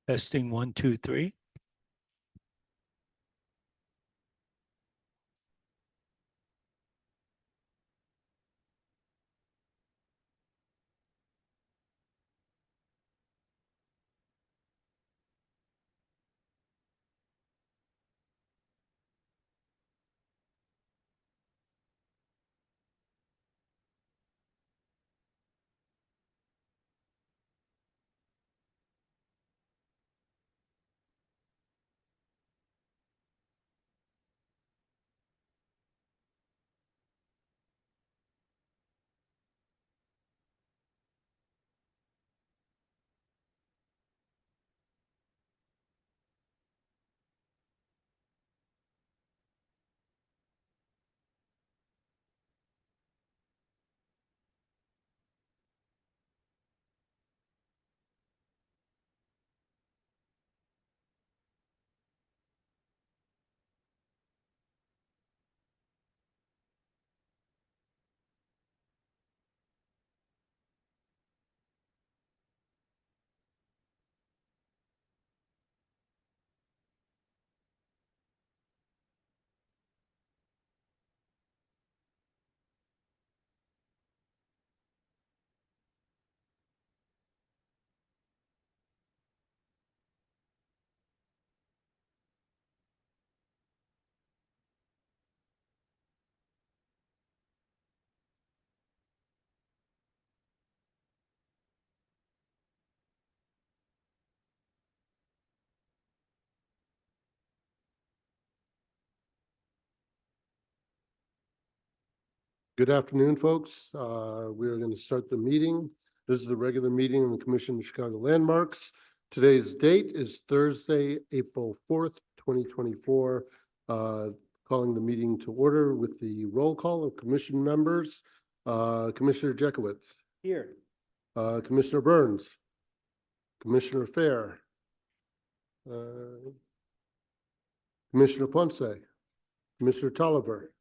Testing 1, 2, 3. Good afternoon, folks. We are going to start the meeting. This is the regular meeting of the Commission of Chicago Landmarks. Today's date is Thursday, April 4th, 2024. Calling the meeting to order with the roll call of commission members. Commissioner Jekowitz. Here. Commissioner Burns. Commissioner Fair. Commissioner Ponce. Commissioner Tolliver.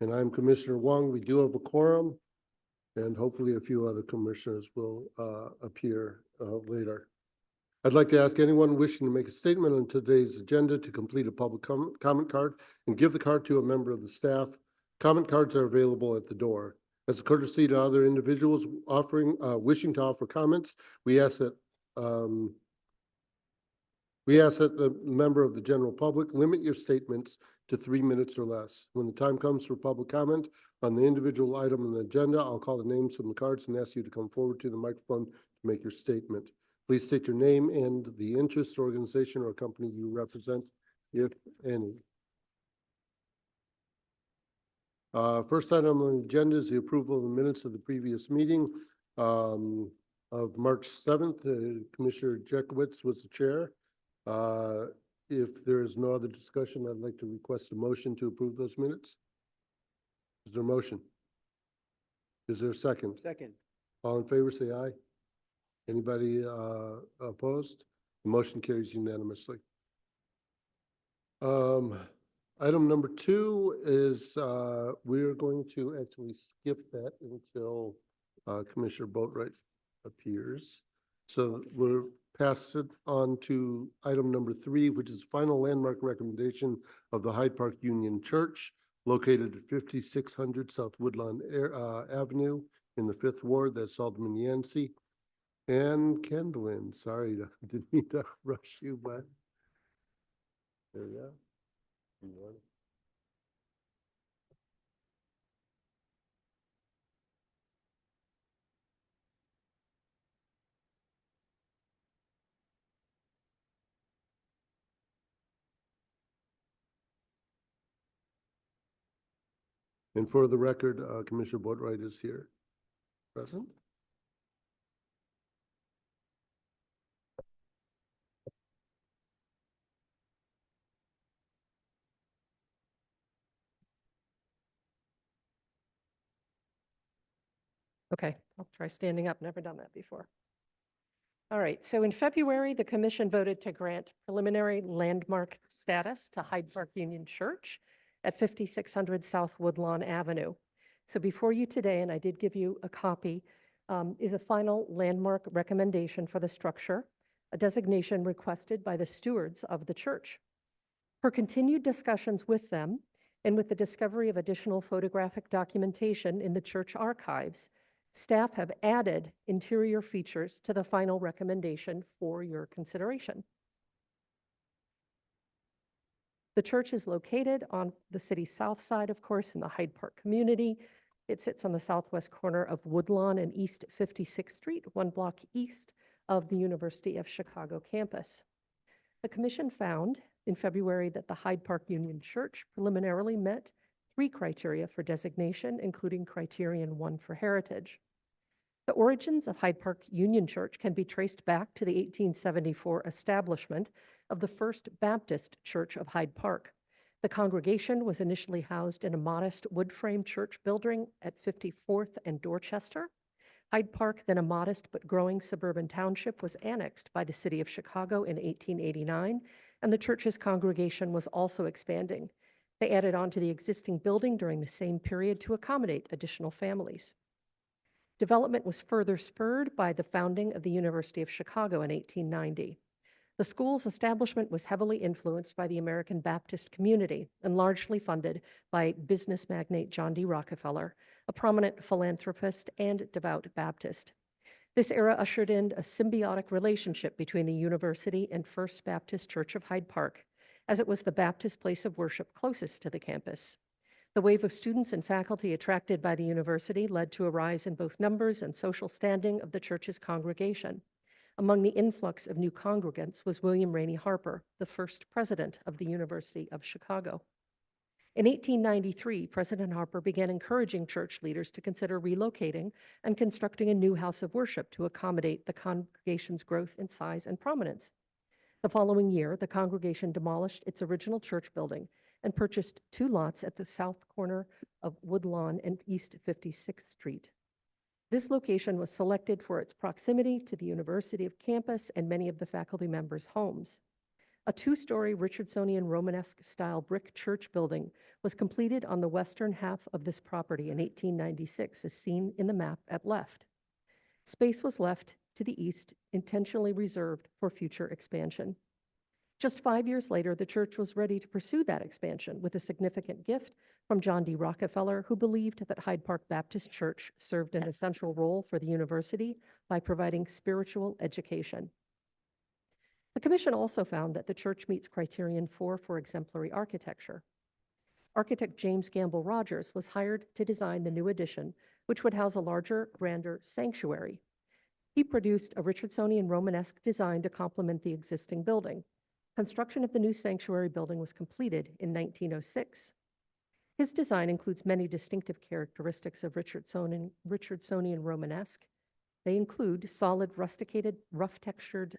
And I'm Commissioner Wong. We do have a quorum, and hopefully a few other commissioners will appear later. I'd like to ask anyone wishing to make a statement on today's agenda to complete a public comment card and give the card to a member of the staff. Comment cards are available at the door. As a courtesy to other individuals wishing to offer comments, we ask that the member of the general public limit your statements to 3 minutes or less. When the time comes for public comment on the individual item on the agenda, I'll call the names from the cards and ask you to come forward to the microphone to make your statement. Please state your name and the interest, organization, or company you represent, if any. First item on the agenda is the approval of the minutes of the previous meeting of March 7th. Commissioner Jekowitz was the chair. If there is no other discussion, I'd like to request a motion to approve those minutes. Is there a motion? Is there a second? Second. All in favor, say aye. Anybody opposed? The motion carries unanimously. Item number 2 is we're going to actually skip that until Commissioner Boatwright appears. So we're pass it on to item number 3, which is final landmark recommendation of the Hyde Park Union Church, located at 5600 South Woodlawn Avenue in the 5th Ward. That's Alderman Yancey and Kendallin. Sorry, didn't mean to rush you, but there we go. And for the record, Commissioner Boatwright is here, present. Okay, I'll try standing up. Never done that before. All right, so in February, the commission voted to grant preliminary landmark status to Hyde Park Union Church at 5600 South Woodlawn Avenue. So before you today, and I did give you a copy, is a final landmark recommendation for the structure. a designation requested by the stewards of the church. Per continued discussions with them, and with the discovery of additional photographic documentation in the church archives, staff have added interior features to the final recommendation for your consideration. The church is located on the city's south side, of course, in the Hyde Park community. It sits on the southwest corner of Woodlawn and East 56th Street, 1 block east of the University of Chicago campus. The commission found in February that the Hyde Park Union Church preliminarily met 3 criteria for designation, including criterion 1 for heritage. The origins of Hyde Park Union Church can be traced back to the 1874 establishment of the First Baptist Church of Hyde Park. The congregation was initially housed in a modest wood frame church building at 54th and Dorchester. Hyde Park, then a modest but growing suburban township, was annexed by the city of Chicago in 1889, and the church's congregation was also expanding. They added on to the existing building during the same period to accommodate additional families. Development was further spurred by the founding of the University of Chicago in 1890. The school's establishment was heavily influenced by the American Baptist community and largely funded by business magnate John D. Rockefeller, a prominent philanthropist and devout Baptist. This era ushered in a symbiotic relationship between the university and First Baptist Church of Hyde Park, as it was the Baptist place of worship closest to the campus. The wave of students and faculty attracted by the university led to a rise in both numbers and social standing of the church's congregation. Among the influx of new congregants was William Rainey Harper, the first president of the University of Chicago. In 1893, President Harper began encouraging church leaders to consider relocating and constructing a new house of worship to accommodate the congregation's growth in size and prominence. The following year, the congregation demolished its original church building and purchased 2 lots at the south corner of Woodlawn and East 56th Street. This location was selected for its proximity to the university of campus and many of the faculty members' homes. A 2-story Richardsonian Romanesque style brick church building was completed on the western half of this property in 1896, as seen in the map at left. Space was left to the east, intentionally reserved for future expansion. Just 5 years later, the church was ready to pursue that expansion with a significant gift from John D. Rockefeller, who believed that Hyde Park Baptist Church served an essential role for the university by providing spiritual education. The commission also found that the church meets criterion 4 for exemplary architecture. Architect James Gamble Rogers was hired to design the new addition, which would house a larger, grander sanctuary. He produced a Richardsonian Romanesque design to complement the existing building. Construction of the new sanctuary building was completed in 1906. His design includes many distinctive characteristics of Richardsonian Romanesque. They include solid rusticated, rough-textured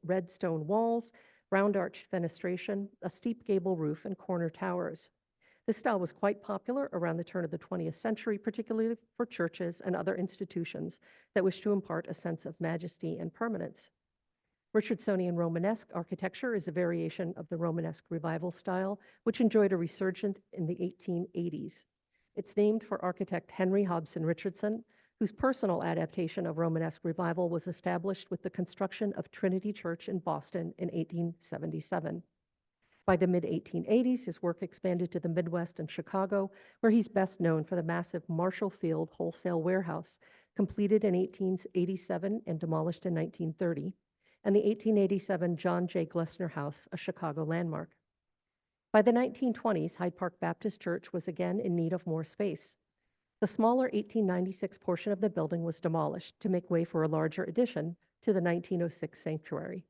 red stone walls, round-arched fenestration, a steep gable roof, and corner towers. This style was quite popular around the turn of the 20th century, particularly for churches and other institutions that wished to impart a sense of majesty and permanence. Richardsonian Romanesque architecture is a variation of the Romanesque Revival style, which enjoyed a resurgence in the 1880s. It's named for architect Henry Hobson Richardson, whose personal adaptation of Romanesque Revival was established with the construction of Trinity Church in Boston in 1877. By the mid-1880s, his work expanded to the Midwest and Chicago, where he's best known for the massive Marshall Field wholesale warehouse, completed in 1887 and demolished in 1930, and the 1887 John J. Glessner House, a Chicago landmark. By the 1920s, Hyde Park Baptist Church was again in need of more space. The smaller 1896 portion of the building was demolished to make way for a larger addition to the 1906 sanctuary.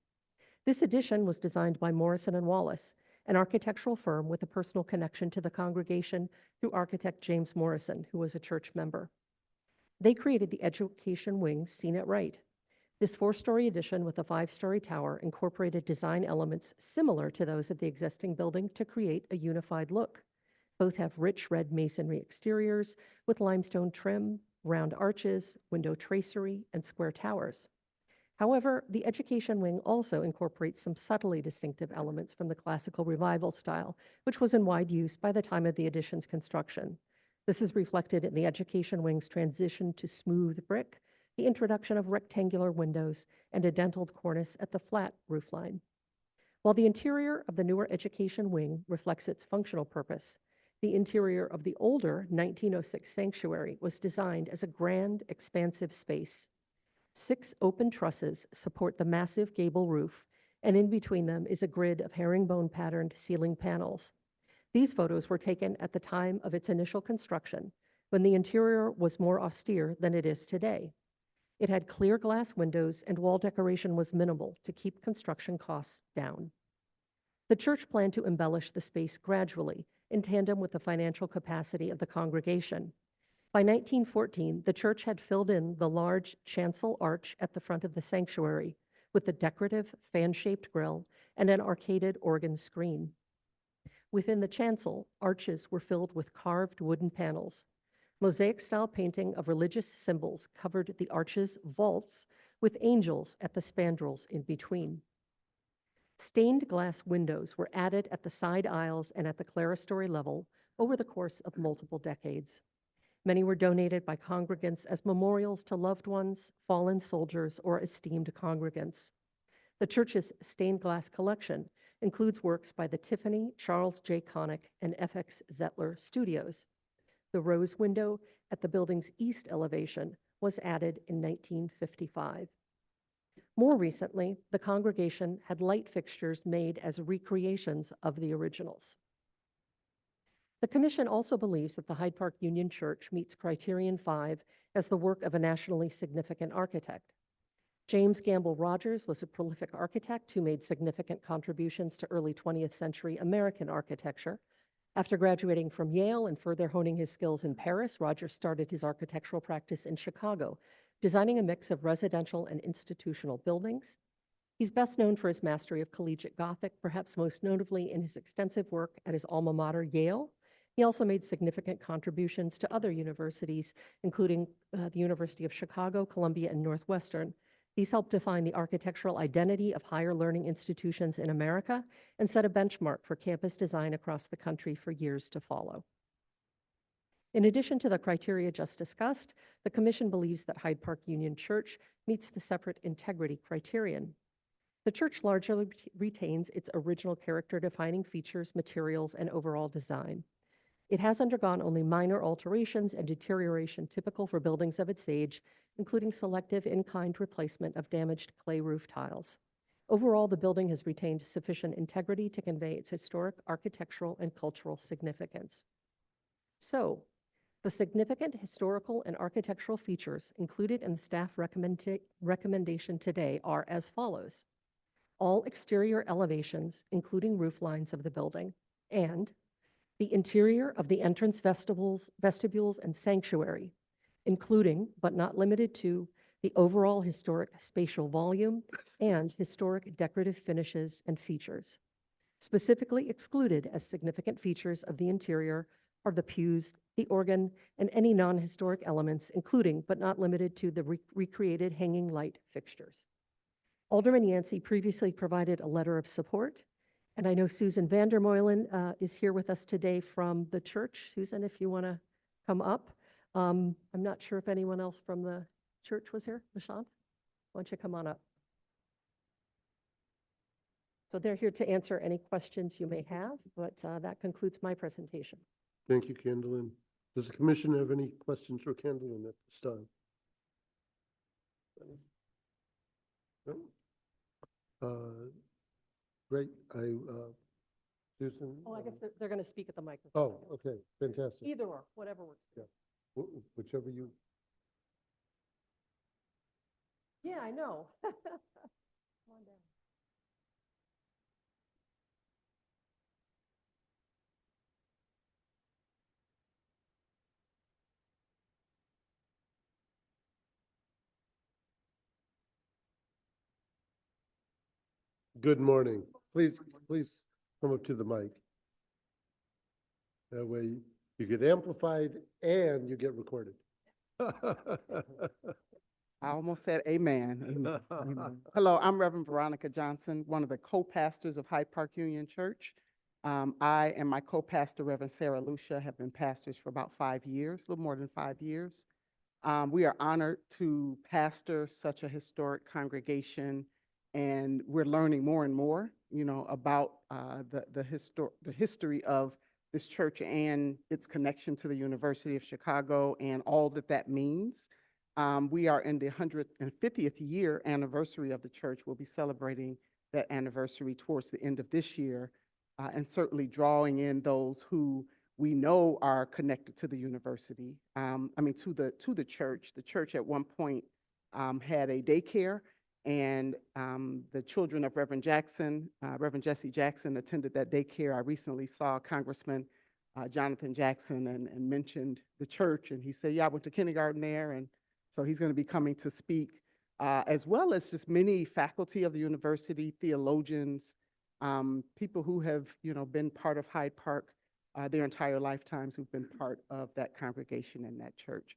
This addition was designed by Morrison and Wallace, an architectural firm with a personal connection to the congregation through architect James Morrison, who was a church member. They created the education wing seen at right. This 4-story addition with a 5-story tower incorporated design elements similar to those of the existing building to create a unified look. Both have rich red masonry exteriors with limestone trim, round arches, window tracery, and square towers. However, the education wing also incorporates some subtly distinctive elements from the classical revival style, which was in wide use by the time of the addition's construction. This is reflected in the education wing's transition to smooth brick, the introduction of rectangular windows, and a dentiled cornice at the flat roofline. While the interior of the newer education wing reflects its functional purpose, the interior of the older 1906 sanctuary was designed as a grand, expansive space. 6 open trusses support the massive gable roof, and in between them is a grid of herringbone-patterned ceiling panels. These photos were taken at the time of its initial construction, when the interior was more austere than it is today. It had clear glass windows and wall decoration was minimal to keep construction costs down. The church planned to embellish the space gradually, in tandem with the financial capacity of the congregation. By 1914, the church had filled in the large chancel arch at the front of the sanctuary with the decorative fan-shaped grille and an arcaded organ screen. Within the chancel, arches were filled with carved wooden panels. Mosaic-style painting of religious symbols covered the arch's vaults with angels at the spandrels in between. Stained glass windows were added at the side aisles and at the clerestory level over the course of multiple decades. Many were donated by congregants as memorials to loved ones, fallen soldiers, or esteemed congregants. The church's stained glass collection includes works by the Tiffany, Charles J. Connick, and FX Zettler studios. The rose window at the building's east elevation was added in 1955. More recently, the congregation had light fixtures made as recreations of the originals. The Commission also believes that the Hyde Park Union Church meets Criterion 5 as the work of a nationally significant architect. James Gamble Rogers was a prolific architect who made significant contributions to early 20th century American architecture. After graduating from Yale and further honing his skills in Paris, Rogers started his architectural practice in Chicago, designing a mix of residential and institutional buildings. He's best known for his mastery of collegiate Gothic, perhaps most notably in his extensive work at his alma mater, Yale. He also made significant contributions to other universities, including the University of Chicago, Columbia, and Northwestern. These helped define the architectural identity of higher learning institutions in America and set a benchmark for campus design across the country for years to follow. In addition to the criteria just discussed, the Commission believes that Hyde Park Union Church meets the separate integrity criterion. The church largely retains its original character-defining features, materials, and overall design. It has undergone only minor alterations and deterioration typical for buildings of its age, including selective in-kind replacement of damaged clay roof tiles. Overall, the building has retained sufficient integrity to convey its historic, architectural, and cultural significance. So, the significant historical and architectural features included in the staff recommendation today are as follows. All exterior elevations, including roof lines of the building, and the interior of the entrance vestibules and sanctuary, including but not limited to the overall historic spatial volume and historic decorative finishes and features. Specifically excluded as significant features of the interior are the pews, the organ, and any non-historic elements, including but not limited to the recreated hanging light fixtures. Alderman Yancey previously provided a letter of support, and I know Susan Vandermeulen is here with us today from the church. Susan, if you want to come up. I'm not sure if anyone else from the church was here. LaShawn, why don't you come on up? So they're here to answer any questions you may have, but that concludes my presentation. Thank you, Kendallin. Does the commission have any questions for Kendallin at this time? No? Great. Susan? Oh, I guess they're going to speak at the microphone. Oh, okay, fantastic. Either or, whatever works. Yeah. Whichever you. Yeah, I know. Come on down. Good morning. Please come up to the mic. That way you get amplified and you get recorded. I almost said amen. Amen. Hello, I'm Reverend Veronica Johnson, one of the co-pastors of Hyde Park Union Church. I and my co-pastor, Reverend Sarah Lucia, have been pastors for about 5 years, a little more than 5 years. We are honored to pastor such a historic congregation, and we're learning more and more, about the history of this church and its connection to the University of Chicago and all that that means. We are in the 150th year anniversary of the church. We'll be celebrating that anniversary towards the end of this year, and certainly drawing in those who we know are connected to the university. To the church. The church at one point had a daycare, and the children of Reverend Jackson, Reverend Jesse Jackson, attended that daycare. I recently saw Congressman Jonathan Jackson and mentioned the church, and he said, "Yeah, I went to kindergarten there," and so he's going to be coming to speak, as well as just many faculty of the university, theologians, people who have been part of Hyde Park their entire lifetimes, who've been part of that congregation and that church.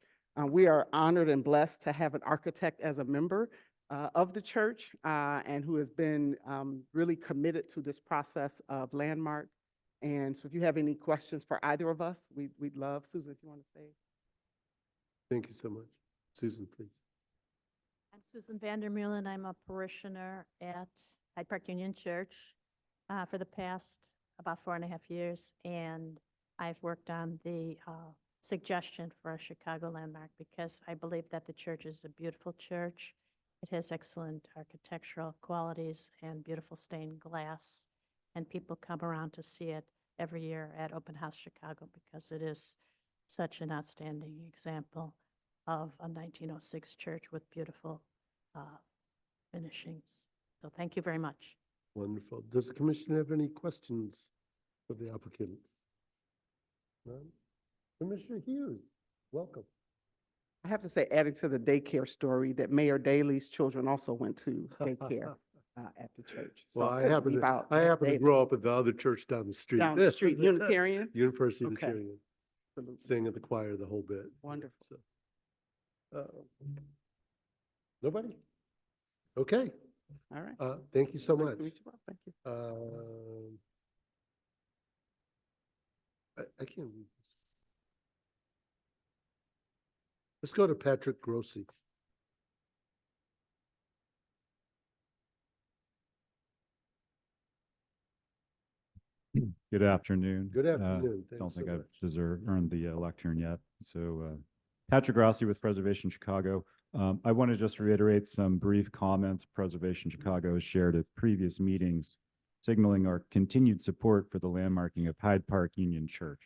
We are honored and blessed to have an architect as a member of the church, and who has been really committed to this process of Landmark. And so if you have any questions for either of us, we'd love. Susan, if you want to say. Thank you so much. Susan, please. I'm Susan Vandermeulen. I'm a parishioner at Hyde Park Union Church for the past about 4.5 years, and I've worked on the suggestion for a Chicago landmark because I believe that the church is a beautiful church. It has excellent architectural qualities and beautiful stained glass, and people come around to see it every year at Open House Chicago because it is such an outstanding example of a 1906 church with beautiful finishings. So thank you very much. Wonderful. Does the commission have any questions for the applicants? None? Commissioner Hughes, welcome. I have to say, adding to the daycare story, that Mayor Daley's children also went to daycare at the church. So Well, I happen leave to, out I happen to Daley. grow up at the other church down the street. Down the street, Unitarian? University Okay. Unitarian. Absolutely. Sing at the choir the whole bit. Wonderful. So, nobody? Okay. All right. Thank you so Nice much. to meet you, Bob. Thank you. I can't read this. Let's go to Patrick Grossi. Good afternoon. Good afternoon. Don't Thanks think so I've much. earned the lectern yet. So Patrick Rossi with Preservation Chicago. I want to just reiterate some brief comments Preservation Chicago has shared at previous meetings, signaling our continued support for the landmarking of Hyde Park Union Church.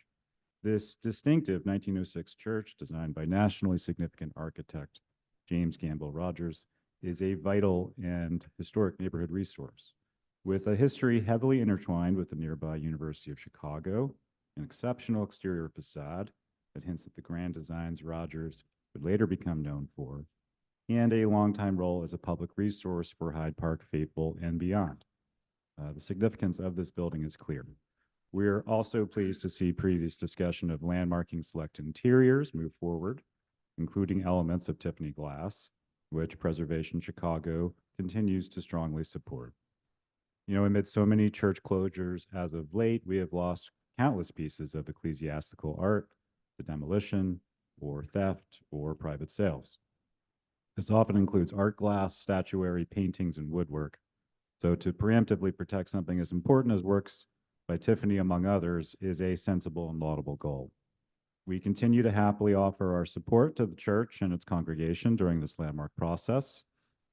This distinctive 1906 church, designed by nationally significant architect James Gamble Rogers, is a vital and historic neighborhood resource. With a history heavily intertwined with the nearby University of Chicago, an exceptional exterior facade that hints at the grand designs Rogers would later become known for, and a longtime role as a public resource for Hyde Park faithful and beyond. The significance of this building is clear. We're also pleased to see previous discussion of landmarking select interiors move forward, including elements of Tiffany glass, which Preservation Chicago continues to strongly support. Amid so many church closures as of late, we have lost countless pieces of ecclesiastical art to demolition or theft or private sales. This often includes art glass, statuary, paintings, and woodwork. So to preemptively protect something as important as works by Tiffany, among others, is a sensible and laudable goal. We continue to happily offer our support to the church and its congregation during this landmark process,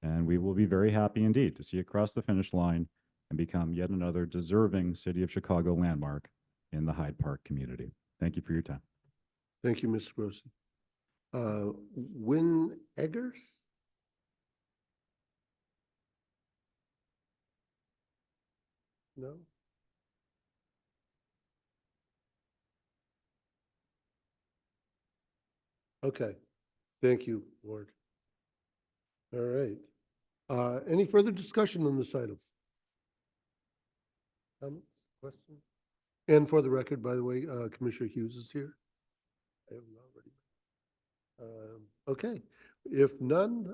and we will be very happy indeed to see it cross the finish line and become yet another deserving City of Chicago landmark in the Hyde Park community. Thank you for your time. Thank you, Mr. Grossi. Wynn Eggers? No? Okay. Thank you, Ward. All right. Any further discussion on this item? Comments, questions? And for the record, by the way, Commissioner Hughes is here. I have not already. Okay, if none,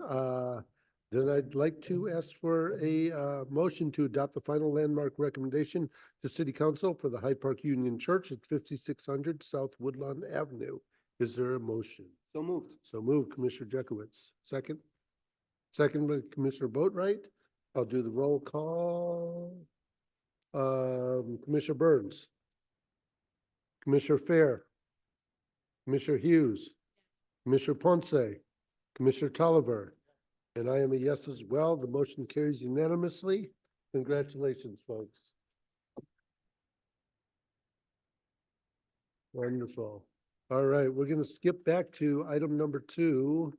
then I'd like to ask for a motion to adopt the final landmark recommendation to City Council for the Hyde Park Union Church at 5600 South Woodlawn Avenue Is there a motion? So moved. So moved, Commissioner Jekowitz. Second? Second by Commissioner Boatright. I'll do the roll call. Commissioner Burns. Commissioner Fair. Commissioner Hughes. Commissioner Ponce. Commissioner Tolliver. And I am a yes as well. The motion carries unanimously. Congratulations, folks. Wonderful. All right, we're going to skip back to item number 2.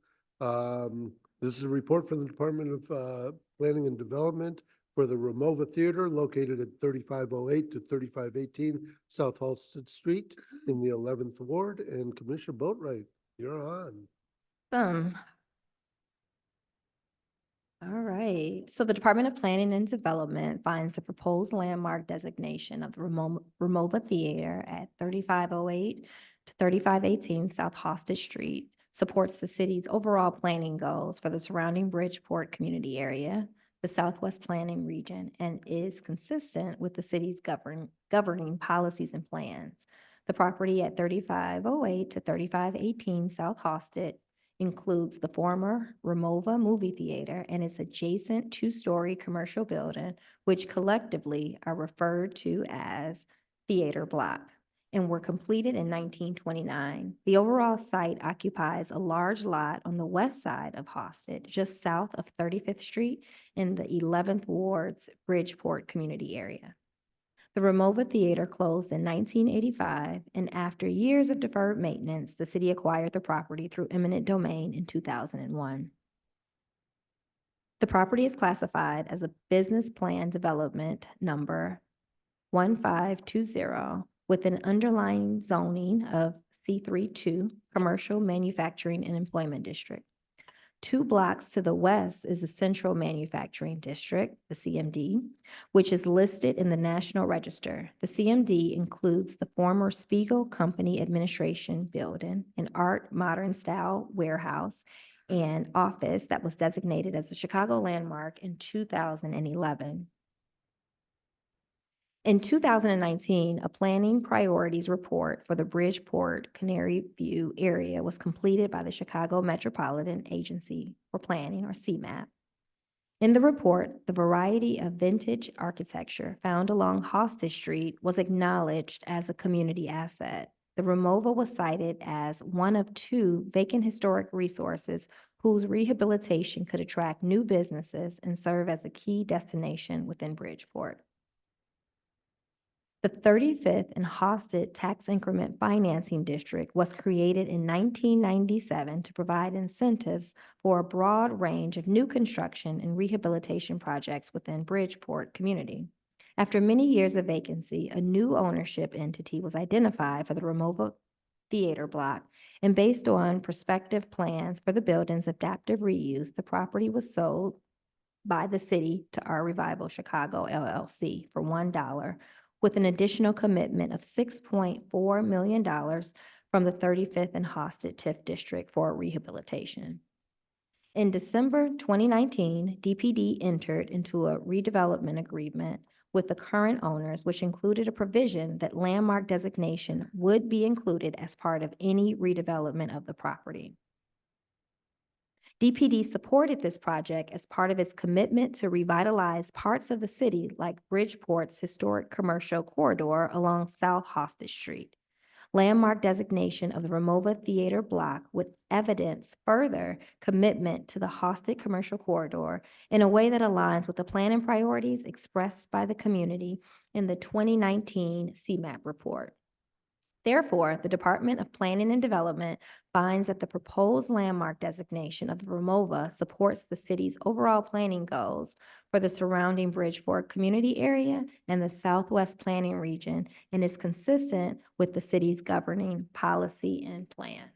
This is a report from the Department of Planning and Development for the Ramova Theater located at 3508 to 3518 South Halsted Street in the 11th Ward. And Commissioner Boatright, you're on. All right, so the Department of Planning and Development finds the proposed landmark designation of the Ramova Theater at 3508 to 3518 South Hosted Street supports the city's overall planning goals for the surrounding Bridgeport community area, the Southwest Planning Region, and is consistent with the city's governing policies and plans. The property at 3508 to 3518 South Hosted includes the former Ramova Movie Theater and its adjacent 2-story commercial building, which collectively are referred to as Theater Block, and were completed in 1929. The overall site occupies a large lot on the west side of Hosted, just south of 35th Street in the 11th Ward's Bridgeport community area. The Ramova Theater closed in 1985, and after years of deferred maintenance, the city acquired the property through eminent domain in 2001. The property is classified as a business plan development number 1520 with an underlying zoning of C32, Commercial, Manufacturing, and Employment District. 2 blocks to the west is the Central Manufacturing District, the CMD, which is listed in the National Register. The CMD includes the former Spiegel Company Administration Building, an art modern style warehouse and office that was designated as a Chicago landmark in 2011. In 2019, a planning priorities report for the Bridgeport Canary View area was completed by the Chicago Metropolitan Agency for Planning, or CMAP. In the report, the variety of vintage architecture found along Hosted Street was acknowledged as a community asset. The Ramova was cited as one of 2 vacant historic resources whose rehabilitation could attract new businesses and serve as a key destination within Bridgeport. The 35th and Hosted Tax Increment Financing District was created in 1997 to provide incentives for a broad range of new construction and rehabilitation projects within Bridgeport community. After many years of vacancy, a new ownership entity was identified for the Ramova Theater Block, and based on prospective plans for the building's adaptive reuse, the property was sold by the city to Our Revival Chicago LLC for $1, with an additional commitment of $6.4 million from the 35th and Hosted TIF District for rehabilitation. In December 2019, DPD entered into a redevelopment agreement with the current owners, which included a provision that landmark designation would be included as part of any redevelopment of the property. DPD supported this project as part of its commitment to revitalize parts of the city like Bridgeport's historic commercial corridor along South Hosted Street. Landmark designation of the Ramova Theater Block would evidence further commitment to the Hosted commercial corridor in a way that aligns with the planning priorities expressed by the community in the 2019 CMAP report. Therefore, the Department of Planning and Development finds that the proposed landmark designation of the Ramova supports the city's overall planning goals for the surrounding Bridgeport community area and the Southwest Planning Region and is consistent with the city's governing policy and plans.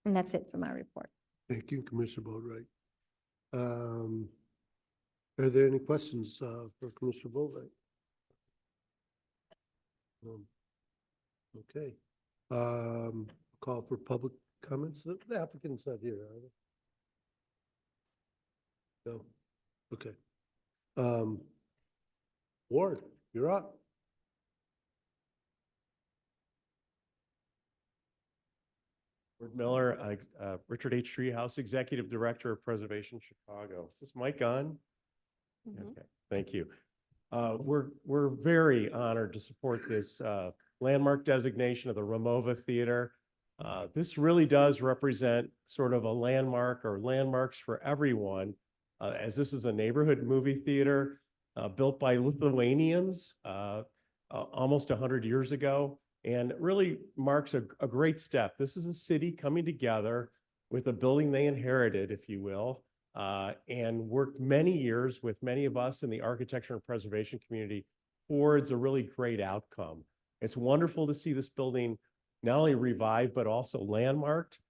And that's it for my report. Thank you, Commissioner Boatright. Are there any questions for Commissioner Boatright? Okay. Call for public comments. The applicant's not here, are they? No. Okay. Ward, you're up. Ward Miller, Richard H. Treehouse, Executive Director of Preservation Chicago. Is this mic on? Okay, thank you. We're very honored to support this landmark designation of the Ramova Theater. This really does represent sort of a landmark or landmarks for everyone, as this is a neighborhood movie theater built by Lithuanians almost 100 years ago, and really marks a great step. This is a city coming together with a building they inherited, if you will, and worked many years with many of us in the architecture and preservation community towards a really great outcome. It's wonderful to see this building not only revived, but also landmarked.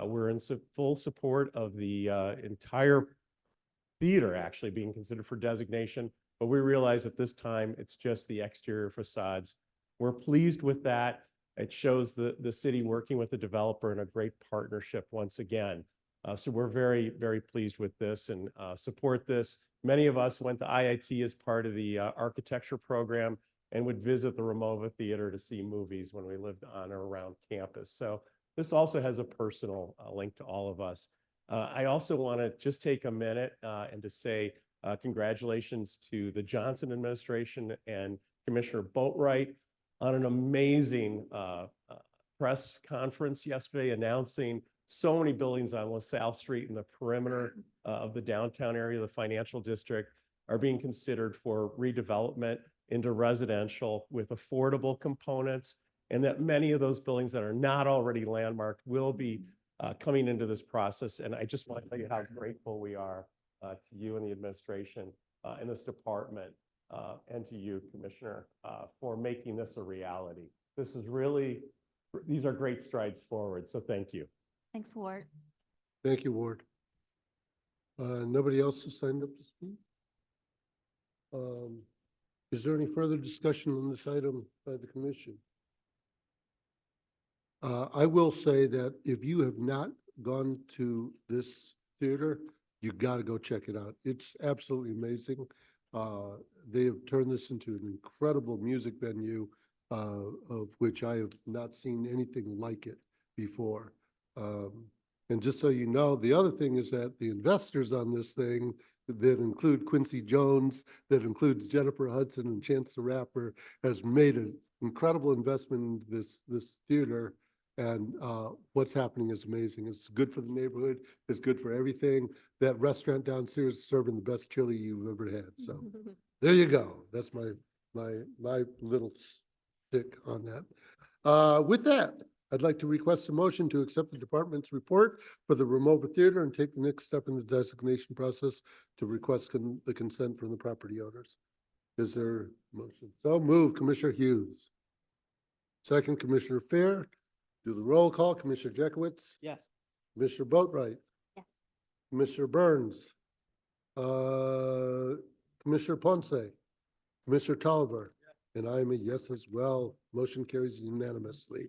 We're in full support of the entire theater actually being considered for designation, but we realize at this time it's just the exterior facades. We're pleased with that. It shows the city working with the developer in a great partnership once again. So we're very, very pleased with this and support this. Many of us went to IIT as part of the architecture program and would visit the Ramova Theater to see movies when we lived on or around campus. So this also has a personal link to all of us. I also want to just take a minute and to say congratulations to the Johnson administration and Commissioner Boatwright on an amazing press conference yesterday announcing so many buildings on LaSalle Street and the perimeter of the downtown area of the financial district are being considered for redevelopment into residential with affordable components, and that many of those buildings that are not already landmarked will be coming into this process. And I just want to tell you how grateful we are to you and the administration and this department and to you, Commissioner, for making this a reality. This is really, these are great strides forward, so thank you. Thanks, Ward. Thank you, Ward. Nobody else has signed up to speak? Is there any further discussion on this item by the commission? I will say that if you have not gone to this theater, you've got to go check it out. It's absolutely amazing. They have turned this into an incredible music venue, of which I have not seen anything like it before. And just so you know, the other thing is that the investors on this thing that include Quincy Jones, that includes Jennifer Hudson and Chance the Rapper, has made an incredible investment in this theater. And what's happening is amazing. It's good for the neighborhood. It's good for everything. That restaurant downstairs is serving the best chili you've ever had. So there you go. That's my little stick on that. With that, I'd like to request a motion to accept the department's report for the Ramova Theater and take the next step in the designation process to request the consent from the property owners. Is there a motion? So moved, Commissioner Hughes. Second, Commissioner Fair. Do the roll call. Commissioner Jekowitz. Yes. Commissioner Boatwright. Yes. Commissioner Burns. Commissioner Ponce. Commissioner Tolliver. And I am a yes as well. Motion carries unanimously.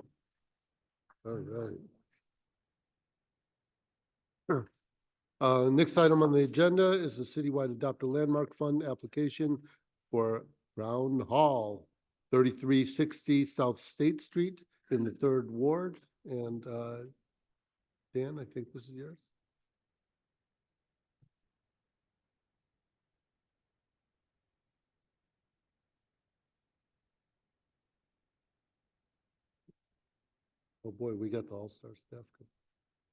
All right. Next item on the agenda is the citywide Adopt a Landmark Fund application for Brown Hall, 3360 South State Street in the 3rd Ward. And Dan, I think this is yours. Oh boy, we got the all-star staff,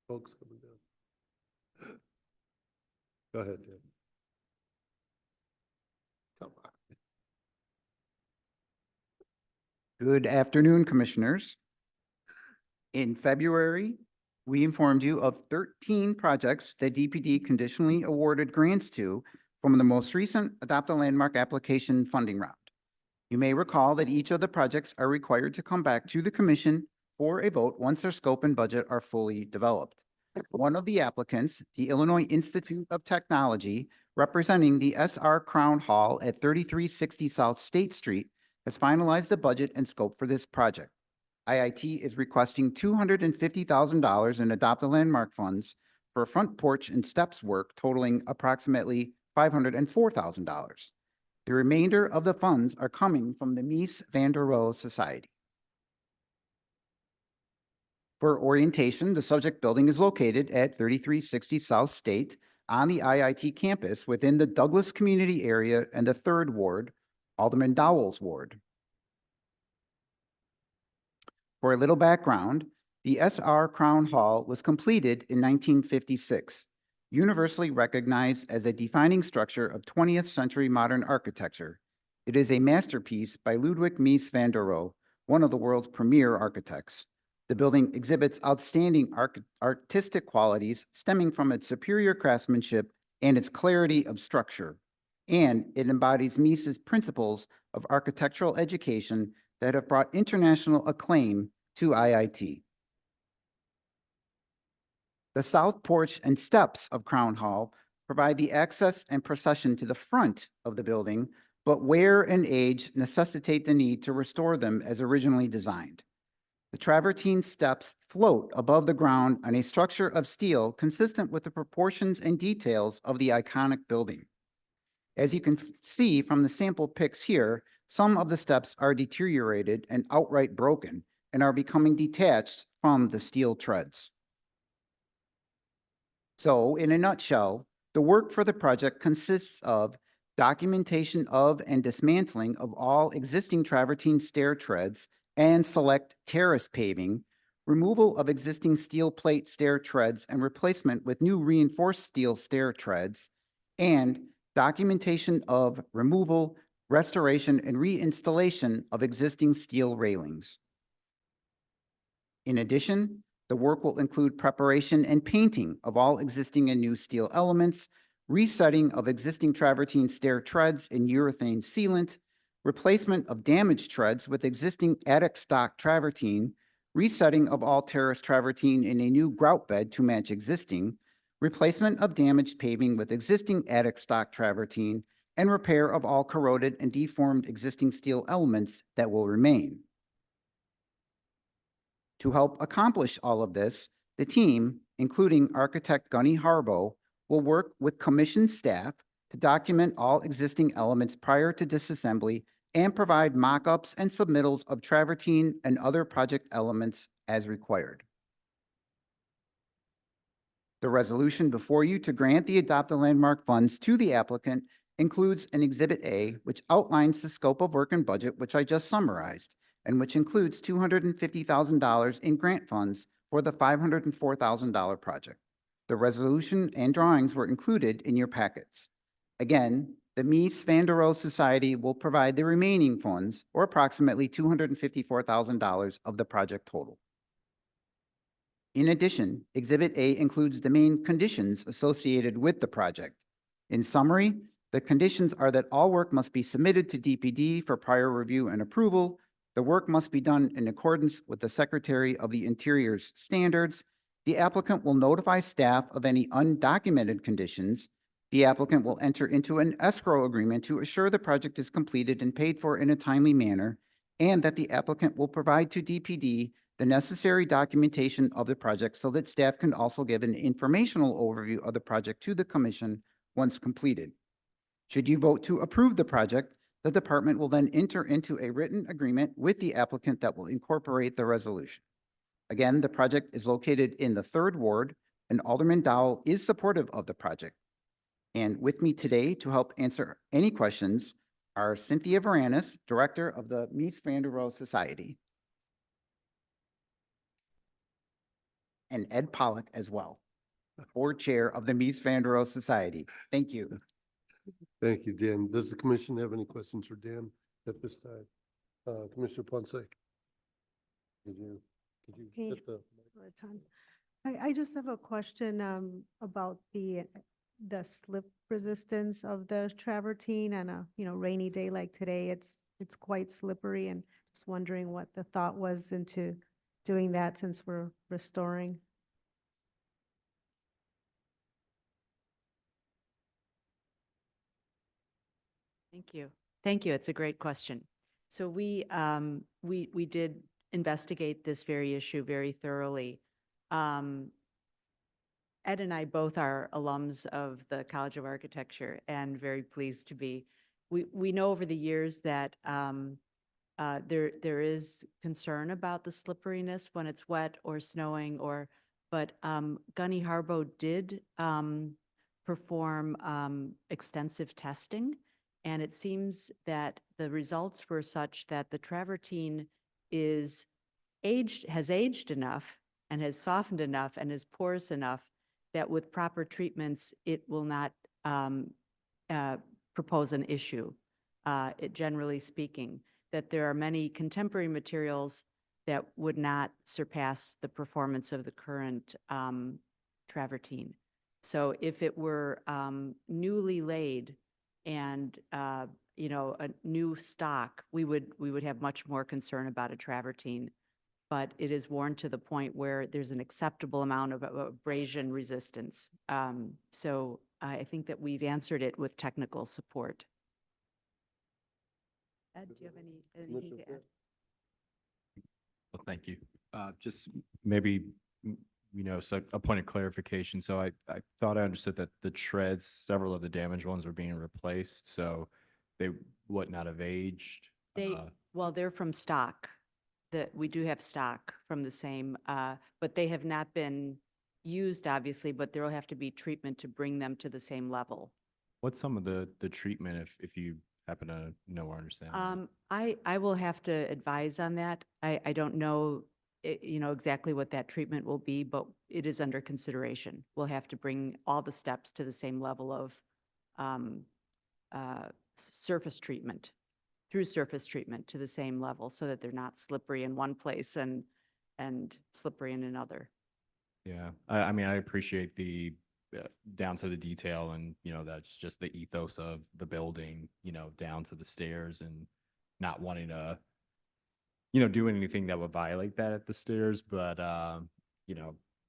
folks coming down. Go ahead, Dan. Come on. Good afternoon, Commissioners. In February, we informed you of 13 projects that DPD conditionally awarded grants to from the most recent Adopt a Landmark application funding round. You may recall that each of the projects are required to come back to the Commission for a vote once their scope and budget are fully developed. One of the applicants, the Illinois Institute of Technology, representing the SR Crown Hall at 3360 South State Street, has finalized the budget and scope for this project. IIT is requesting $250,000 in Adopt a Landmark funds for front porch and steps work totaling approximately $504,000. The remainder of the funds are coming from the Mies van der Rohe Society. For orientation, the subject building is located at 3360 South State on the IIT campus within the Douglas Community Area and the 3rd Ward, Alderman Dowell's ward. For a little background, the SR Crown Hall was completed in 1956, universally recognized as a defining structure of 20th century modern architecture. It is a masterpiece by Ludwig Mies van der Rohe, one of the world's premier architects. The building exhibits outstanding artistic qualities stemming from its superior craftsmanship and its clarity of structure. And it embodies Mies's principles of architectural education that have brought international acclaim to IIT. The south porch and steps of Crown Hall provide the access and procession to the front of the building, but wear and age necessitate the need to restore them as originally designed. The travertine steps float above the ground on a structure of steel consistent with the proportions and details of the iconic building. As you can see from the sample pics here, some of the steps are deteriorated and outright broken and are becoming detached from the steel treads. So, in a nutshell, the work for the project consists of documentation of and dismantling of all existing travertine stair treads and select terrace paving, removal of existing steel plate stair treads and replacement with new reinforced steel stair treads, and documentation of removal, restoration, and reinstallation of existing steel railings. In addition, the work will include preparation and painting of all existing and new steel elements, resetting of existing travertine stair treads in urethane sealant, replacement of damaged treads with existing attic stock travertine, resetting of all terrace travertine in a new grout bed to match existing, replacement of damaged paving with existing attic stock travertine, and repair of all corroded and deformed existing steel elements that will remain. To help accomplish all of this, the team, including architect Gunny Harbo, will work with commission staff to document all existing elements prior to disassembly and provide mock-ups and submittals of travertine and other project elements as required. The resolution before you to grant the Adopt a Landmark funds to the applicant includes an Exhibit A, which outlines the scope of work and budget, which I just summarized, and which includes $250,000 in grant funds for the $504,000 project. The resolution and drawings were included in your packets. Again, the Mies van der Rohe Society will provide the remaining funds, or approximately $254,000 of the project total. In addition, Exhibit A includes the main conditions associated with the project. In summary, the conditions are that all work must be submitted to DPD for prior review and approval. The work must be done in accordance with the Secretary of the Interior's standards. The applicant will notify staff of any undocumented conditions. The applicant will enter into an escrow agreement to assure the project is completed and paid for in a timely manner, and that the applicant will provide to DPD the necessary documentation of the project so that staff can also give an informational overview of the project to the commission once completed. Should you vote to approve the project, the department will then enter into a written agreement with the applicant that will incorporate the resolution. Again, the project is located in the 3rd Ward, and Alderman Dowell is supportive of the project. And with me today to help answer any questions are Cynthia Varanis, Director of the Mies van der Rohe Society, and Ed Pollack as well, Board Chair of the Mies van der Rohe Society. Thank you. Thank you, Dan. Does the commission have any questions for Dan at this time? Commissioner Ponce? Could you Hey. get the? All the time. I just have a question about the slip resistance of the travertine on a, rainy day like today. It's quite slippery, and just wondering what the thought was into doing that since we're restoring. Thank you. Thank you. It's a great question. So we did investigate this very issue very thoroughly. Ed and I both are alums of the College of Architecture and very pleased to be. We know over the years that there is concern about the slipperiness when it's wet or snowing but Gunny Harbo did perform extensive testing. And it seems that the results were such that the travertine has aged enough and has softened enough and is porous enough that with proper treatments, it will not propose an issue, generally speaking, that there are many contemporary materials that would not surpass the performance of the current travertine. So if it were newly laid and a new stock, we would have much more concern about a travertine. But it is worn to the point where there's an acceptable amount of abrasion resistance. So I think that we've answered it with technical support. Ed, do you have anything to add? Well, thank you. Just maybe, so a point of clarification. So I thought I understood that the treads, several of the damaged ones were being replaced, so they would not have aged. Well, they're from stock. We do have stock from the same, but they have not been used, obviously, but there will have to be treatment to bring them to the same level. What's some of the treatment if you happen to know or understand? I will have to advise on that. I don't know, exactly what that treatment will be, but it is under consideration. We'll have to bring all the steps to the same level of surface treatment, through surface treatment to the same level so that they're not slippery in one place and slippery in another. Yeah, I mean, I appreciate the down to the detail and, that's just the ethos of the building, down to the stairs and not wanting to, doing anything that would violate that at the stairs. But,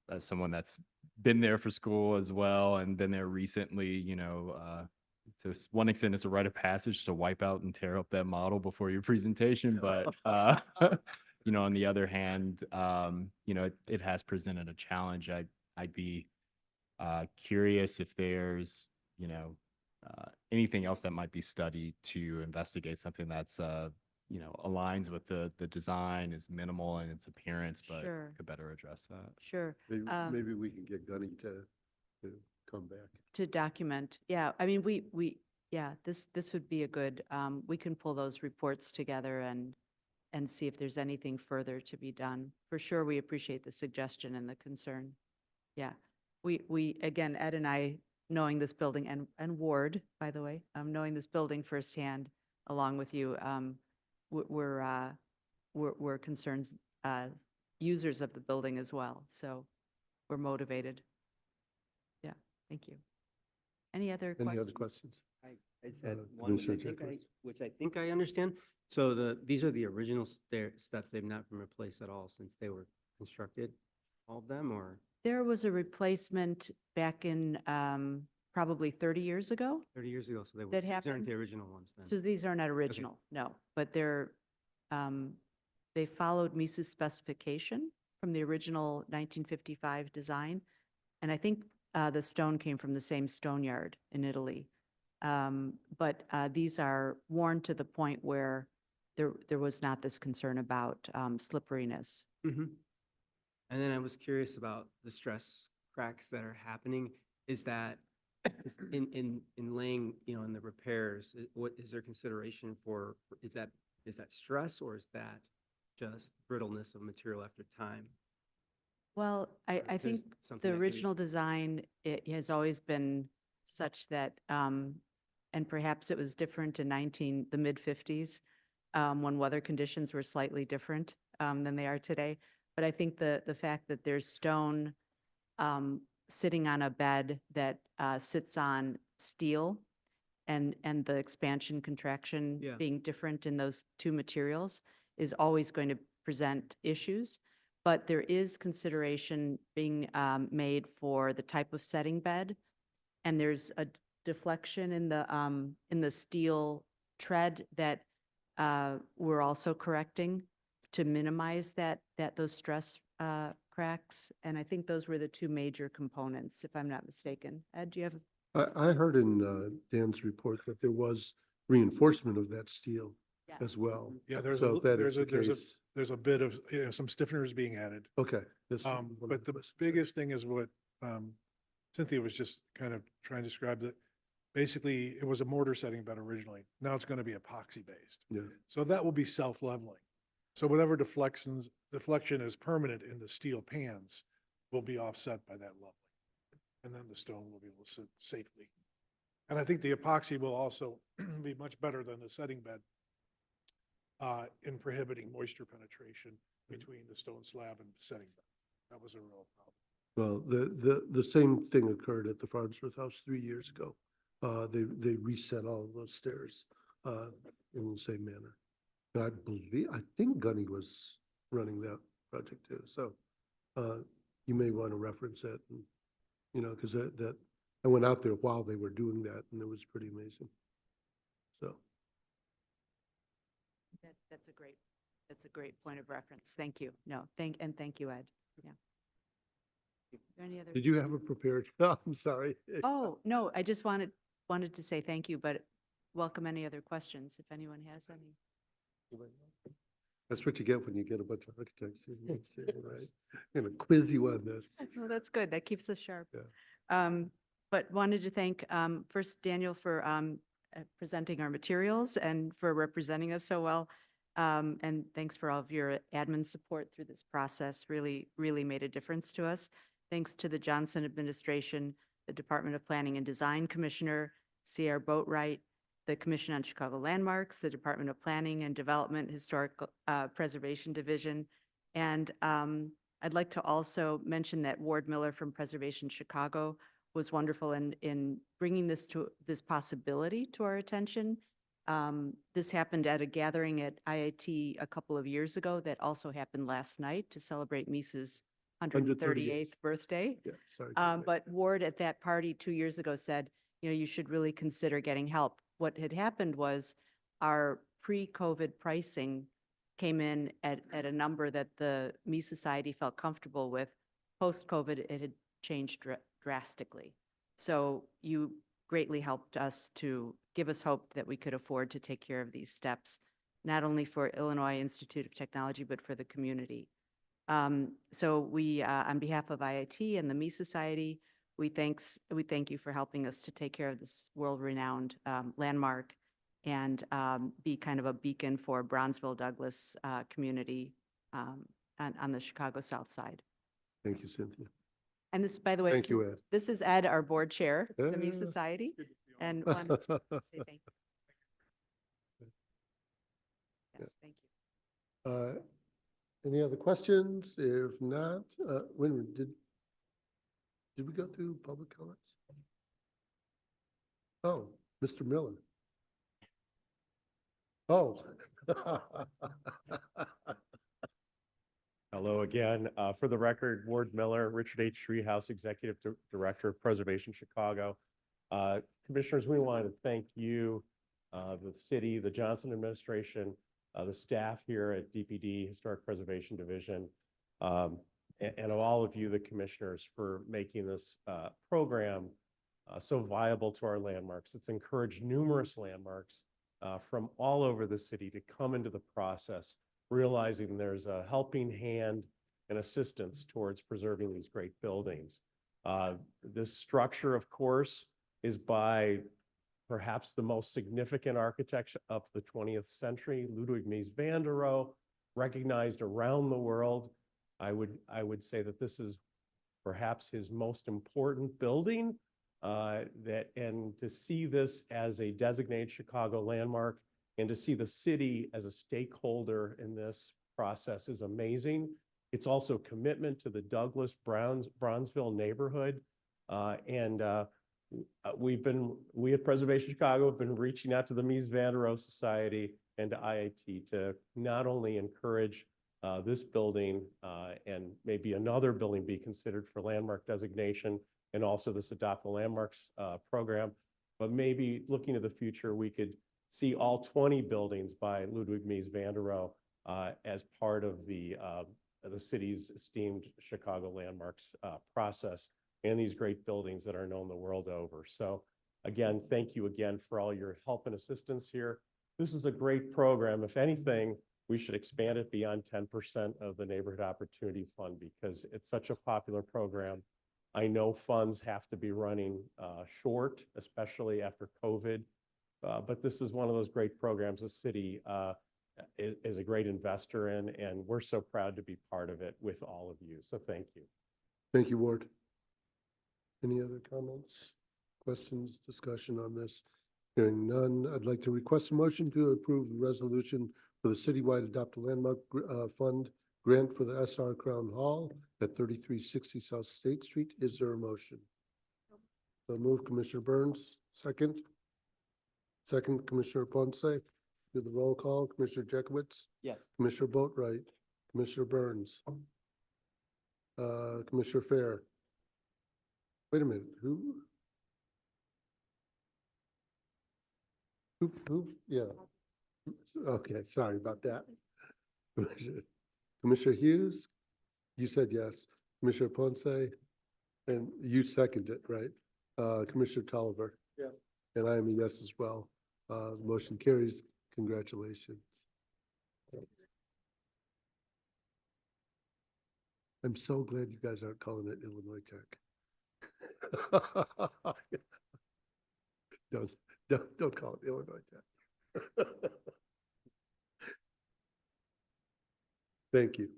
as someone that's been there for school as well and been there recently, to one extent, it's a rite of passage to wipe out and tear up that model before your presentation. But, on the other hand, it has presented a challenge. I'd be curious if there's, anything else that might be studied to investigate something that's, aligns with the design, is minimal in its appearance, but Sure. could better address that. Sure. Maybe we can get Gunny to come back. To document. Yeah, I mean, this would be a good, we can pull those reports together and see if there's anything further to be done. For sure, we appreciate the suggestion and the concern. Yeah, we again, Ed and I, knowing this building and Ward, by the way, knowing this building firsthand, along with you, we're concerned users of the building as well. So we're motivated. Yeah, thank you. Any other questions? Any other questions? I just had one, Commissioner Jeffries. which I think I understand. So these are the original steps. They've not been replaced at all since they were constructed, all of them, or There was a replacement back in probably 30 years ago. 30 years ago, so That these aren't happened? the original ones then? So these are not original, no, but they followed Mises specification from the original 1955 design. And I think the stone came from the same stone yard in Italy. But these are worn to the point where there was not this concern about slipperiness. Mhm. And then I was curious about the stress cracks that are happening. Is that in laying, in the repairs, what is there consideration for, is that stress or is that just brittleness of material after time? Well, I Or is there think something the that can be- original design, it has always been such that, and perhaps it was different in the mid-50s, when weather conditions were slightly different than they are today. But I think the fact that there's stone sitting on a bed that sits on steel and the expansion contraction Yeah. being different in those two materials is always going to present issues. But there is consideration being made for the type of setting bed. And there's a deflection in the steel tread that we're also correcting to minimize those stress cracks. And I think those were the two major components, if I'm not mistaken. Ed, do you have? I heard in Dan's report that there was reinforcement of that steel. Yeah. as well. Yeah, there's So a, if that there's is a, the there's a, case, there's a bit of, some stiffeners being added. okay. this is one of But the questions. biggest thing is what Cynthia was just kind of trying to describe, that basically it was a mortar setting bed originally. Now it's going to be epoxy based. Yeah, So that will be self-leveling. So whatever deflection is permanent in the steel pans will be offset by that leveling. And then the stone will be able to sit safely. And I think the epoxy will also be much better than the setting bed in prohibiting moisture penetration between the stone slab and the setting bed. That was a real problem. well, the same thing occurred at the Farnsworth House 3 years ago. They reset all of those stairs in the same manner. And I think Gunny was running that project too. So you may want to reference that, and, you know, because that I went out there while they were doing that, and it was pretty amazing. So, That's a great point of reference. Thank you. No, thank you, Ed. Yeah. Are there any other? did you have a prepared? I'm sorry. Oh, no, I just wanted to say thank you, but welcome any other questions if anyone has any. That's what you get when you get a bunch of architects in, right? I'm gonna quiz you on this. Well, that's good. That keeps us sharp. Yeah. But wanted to thank first Daniel for presenting our materials and for representing us so well. And thanks for all of your admin support through this process. Really, really made a difference to us. Thanks to the Johnson administration, the Department of Planning and Design Commissioner, C.R. Boatwright, the Commission on Chicago Landmarks, the Department of Planning and Development Historic Preservation Division. And I'd like to also mention that Ward Miller from Preservation Chicago was wonderful in bringing this possibility to our attention. This happened at a gathering at IIT a couple of years ago that also happened last night to celebrate Mises' 138th birthday. Yeah, sorry. But Ward at that party 2 years ago said, you know, you should really consider getting help. What had happened was our pre-COVID pricing came in at a number that the Mies Society felt comfortable with. Post-COVID, it had changed drastically. So you greatly helped us to give us hope that we could afford to take care of these steps, not only for Illinois Institute of Technology, but for the community. So we, on behalf of IIT and the Mies Society, we thank you for helping us to take care of this world-renowned landmark and be kind of a beacon for Bronzeville Douglas community on the Chicago South Side. Thank you, Cynthia. And this, by the way, Thank you, Ed. this is Ed, our board chair, of the Mies Yeah. Society, and wanted to say thank you. Yes, thank you. Any other questions? If not, wait a minute, did we go through public comments? Oh, Mr. Miller. Oh. Hello again. For the record, Ward Miller, Richard H. Treehouse, Executive Director of Preservation Chicago. Commissioners, we wanted to thank you, the city, the Johnson administration, the staff here at DPD, Historic Preservation Division, and all of you, the commissioners, for making this program so viable to our landmarks. It's encouraged numerous landmarks from all over the city to come into the process, realizing there's a helping hand and assistance towards preserving these great buildings. This structure, of course, is by perhaps the most significant architect of the 20th century, Ludwig Mies van der Rohe, recognized around the world. I would say that this is perhaps his most important building, and to see this as a designated Chicago landmark and to see the city as a stakeholder in this process is amazing. It's also commitment to the Douglas Bronzeville neighborhood. We at Preservation Chicago have been reaching out to the Mies van der Rohe Society and to IIT to not only encourage this building and maybe another building be considered for landmark designation, and also this Adopt the Landmarks program, but maybe looking to the future, we could see all 20 buildings by Ludwig Mies van der Rohe as part of the city's esteemed Chicago landmarks process, and these great buildings that are known the world over. So again, thank you again for all your help and assistance here. This is a great program. If anything, we should expand it beyond 10% of the Neighborhood Opportunity Fund because it's such a popular program. I know funds have to be running short, especially after COVID. But this is one of those great programs the city is a great investor in, and we're so proud to be part of it with all of you. So thank you. Thank you, Ward. Any other comments, questions, discussion on this? Hearing none, I'd like to request a motion to approve the resolution for the citywide Adopt a Landmark Fund grant for the SR Crown Hall at 3360 South State Street. Is there a motion? So move, Commissioner Burns. Second. Second, Commissioner Ponce. Do the roll call. Commissioner Jekowitz. Yes. Commissioner Boatright. Commissioner Burns. Commissioner Fair. Wait a minute, who? Yeah. Okay, sorry about that. Commissioner Hughes, you said yes. Commissioner Ponce, and you seconded it, right? Commissioner Tolliver. Yeah. And I am a yes as well. Motion carries. Congratulations. I'm so glad you guys aren't calling it Illinois Tech. Don't call it Illinois Tech. Thank you.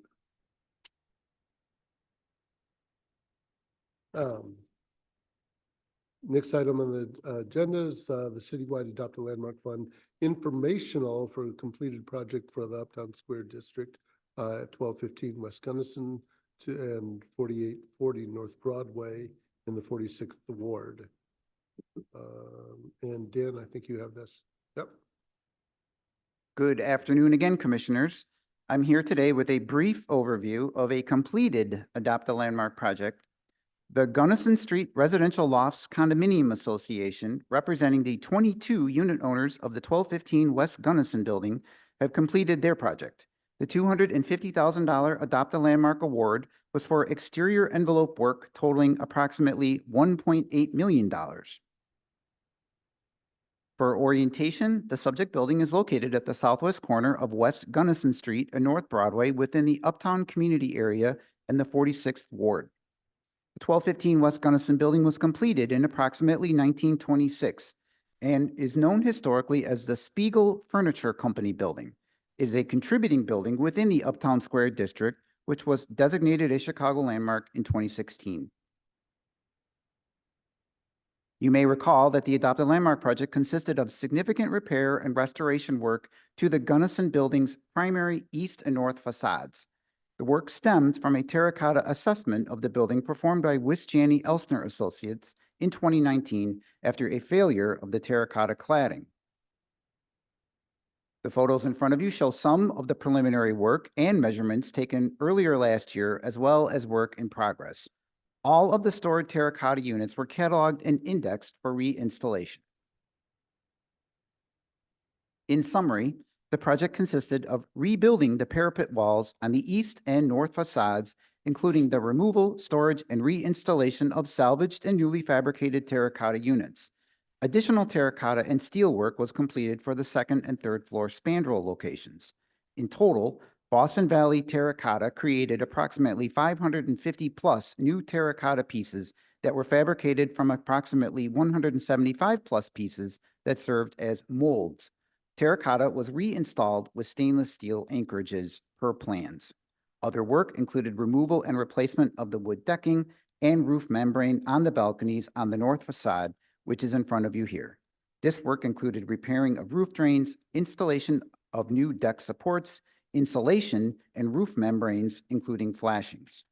Next item on the agenda is the citywide Adopt a Landmark Fund informational for a completed project for the Uptown Square District at 1215 West Gunnison and 4840 North Broadway in the 46th Ward. And Dan, I think you have this. Yep. Good afternoon again, Commissioners. I'm here today with a brief overview of a completed Adopt a Landmark project. The Gunnison Street Residential Lofts Condominium Association, representing the 22 unit owners of the 1215 West Gunnison building, have completed their project. The $250,000 Adopt a Landmark award was for exterior envelope work totaling approximately $1.8 million. For orientation, the subject building is located at the southwest corner of West Gunnison Street and North Broadway within the Uptown community area and the 46th Ward. The 1215 West Gunnison building was completed in approximately 1926 and is known historically as the Spiegel Furniture Company building. It is a contributing building within the Uptown Square District, which was designated a Chicago landmark in 2016. You may recall that the Adopt a Landmark project consisted of significant repair and restoration work to the Gunnison building's primary east and north facades. The work stemmed from a terracotta assessment of the building performed by Wisjani Elsner Associates in 2019 after a failure of the terracotta cladding. The photos in front of you show some of the preliminary work and measurements taken earlier last year, as well as work in progress. All of the stored terracotta units were cataloged and indexed for reinstallation. In summary, the project consisted of rebuilding the parapet walls on the east and north facades, including the removal, storage, and reinstallation of salvaged and newly fabricated terracotta units. Additional terracotta and steel work was completed for the second and third floor spandrel locations. In total, Boston Valley Terracotta created approximately 550 plus new terracotta pieces that were fabricated from approximately 175 plus pieces that served as molds. Terracotta was reinstalled with stainless steel anchorages per plans. Other work included removal and replacement of the wood decking and roof membrane on the balconies on the north facade, which is in front of you here. This work included repairing of roof drains, installation of new deck supports, insulation, and roof membranes, including flashings.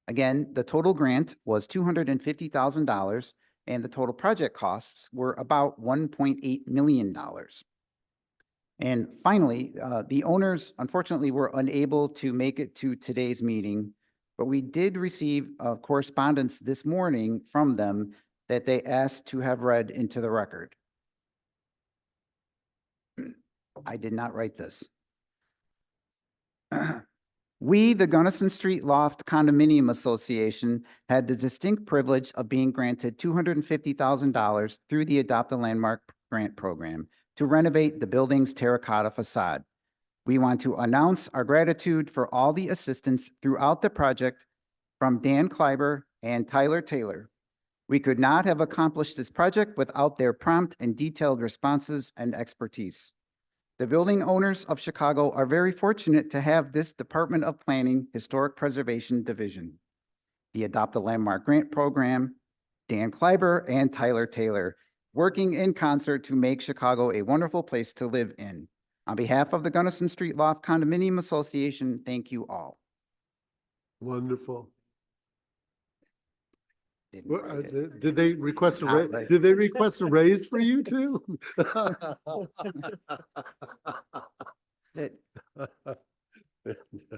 Again, the total grant was $250,000, and the total project costs were about $1.8 million. And finally, the owners unfortunately were unable to make it to today's meeting, but we did receive correspondence this morning from them that they asked to have read into the record. I did not write this. We, the Gunnison Street Loft Condominium Association, had the distinct privilege of being granted $250,000 through the Adopt a Landmark grant program to renovate the building's terracotta facade. We want to announce our gratitude for all the assistance throughout the project from Dan Kleiber and Tyler Taylor. We could not have accomplished this project without their prompt and detailed responses and expertise. The building owners of Chicago are very fortunate to have this Department of Planning Historic Preservation Division. The Adopt a Landmark Grant Program, Dan Kleiber and Tyler Taylor, working in concert to make Chicago a wonderful place to live in. On behalf of the Gunnison Street Loft Condominium Association, thank you all. Wonderful. Didn't What, write it. did they request a Not raise? right. Did they request a raise for you too? That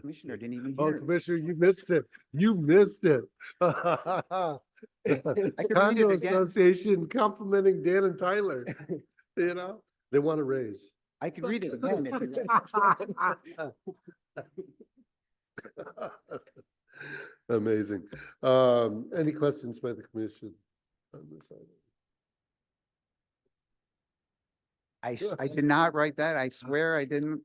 Commissioner didn't even Oh, hear it. Commissioner, you missed it. You missed it. I could read Condo it again. Association complimenting Dan and Tyler. You know, they want a raise. I could read it again if you want. Amazing. Any questions by the commission on this item? I did not write that. I swear I didn't.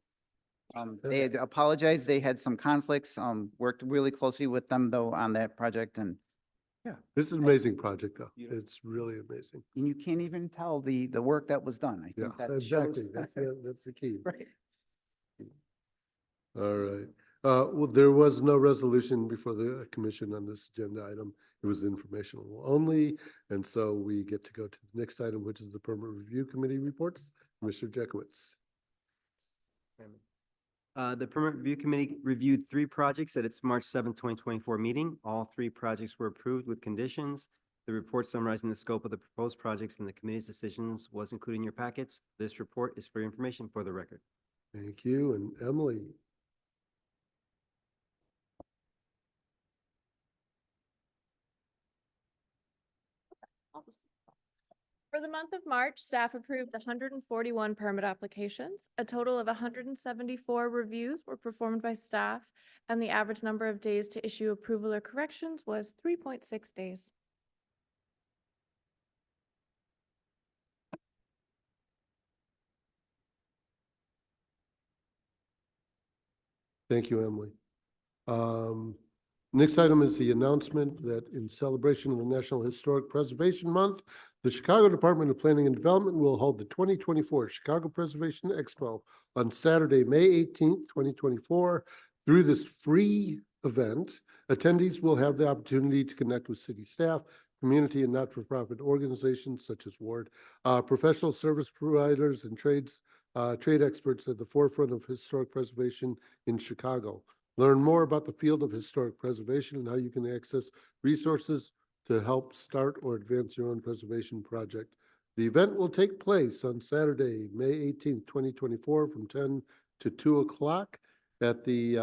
They had apologized. They had some conflicts, worked really closely with them though on that project and Yeah, this is an amazing project though. It's really amazing. you can't even tell the work that was done. I Yeah, think that shows. exactly. That's the key. Right. All right. Well, there was no resolution before the commission on this agenda item. It was informational only. And so we get to go to the next item, which is the Permit Review Committee reports. Mr. Jekowitz. The Permit Review Committee reviewed 3 projects at its March 7, 2024 meeting. All 3 projects were approved with conditions. The report summarizing the scope of the proposed projects and the committee's decisions was included in your packets. This report is for your information for the record. Thank you. And Emily. For the month of March, staff approved 141 permit applications. A total of 174 reviews were performed by staff, and the average number of days to issue approval or corrections was 3.6 days. Thank you, Emily. Next item is the announcement that in celebration of the National Historic Preservation Month, the Chicago Department of Planning and Development will hold the 2024 Chicago Preservation Expo on Saturday, May 18th, 2024. Through this free event, attendees will have the opportunity to connect with city staff, community and not-for-profit organizations such as WARD, professional service providers and trade experts at the forefront of historic preservation in Chicago. Learn more about the field of historic preservation and how you can access resources to help start or advance your own preservation project. The event will take place on Saturday, May 18th, 2024 from 10 to 2 o'clock at the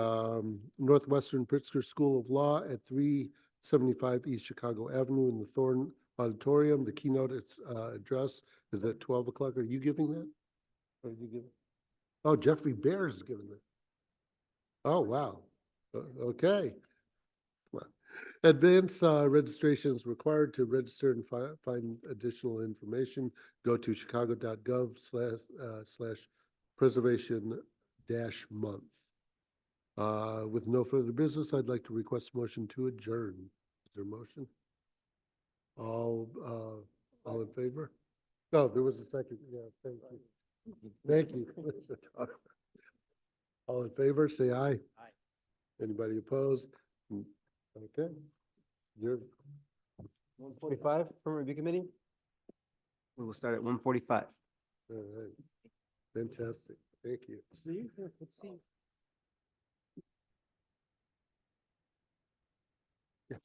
Northwestern Pritzker School of Law at 375 East Chicago Avenue in the Thorne Auditorium. The keynote address is at 12 o'clock. Are you giving that? Or are you giving? Oh, Jeffrey Bear is giving it. Oh, wow. Okay. Well, advance registration is required to register and find additional information. Go to chicago.gov/preservation-month. With no further business, I'd like to request a motion to adjourn. Is there a motion? All in favor? No, there was a second. Yeah, thank you. Thank you. All in favor, say aye. Aye. Anybody opposed? Okay. You're 145, Permit Review Committee? We will start at 1:45. all right. Fantastic. Thank you. See, let's see. Yes.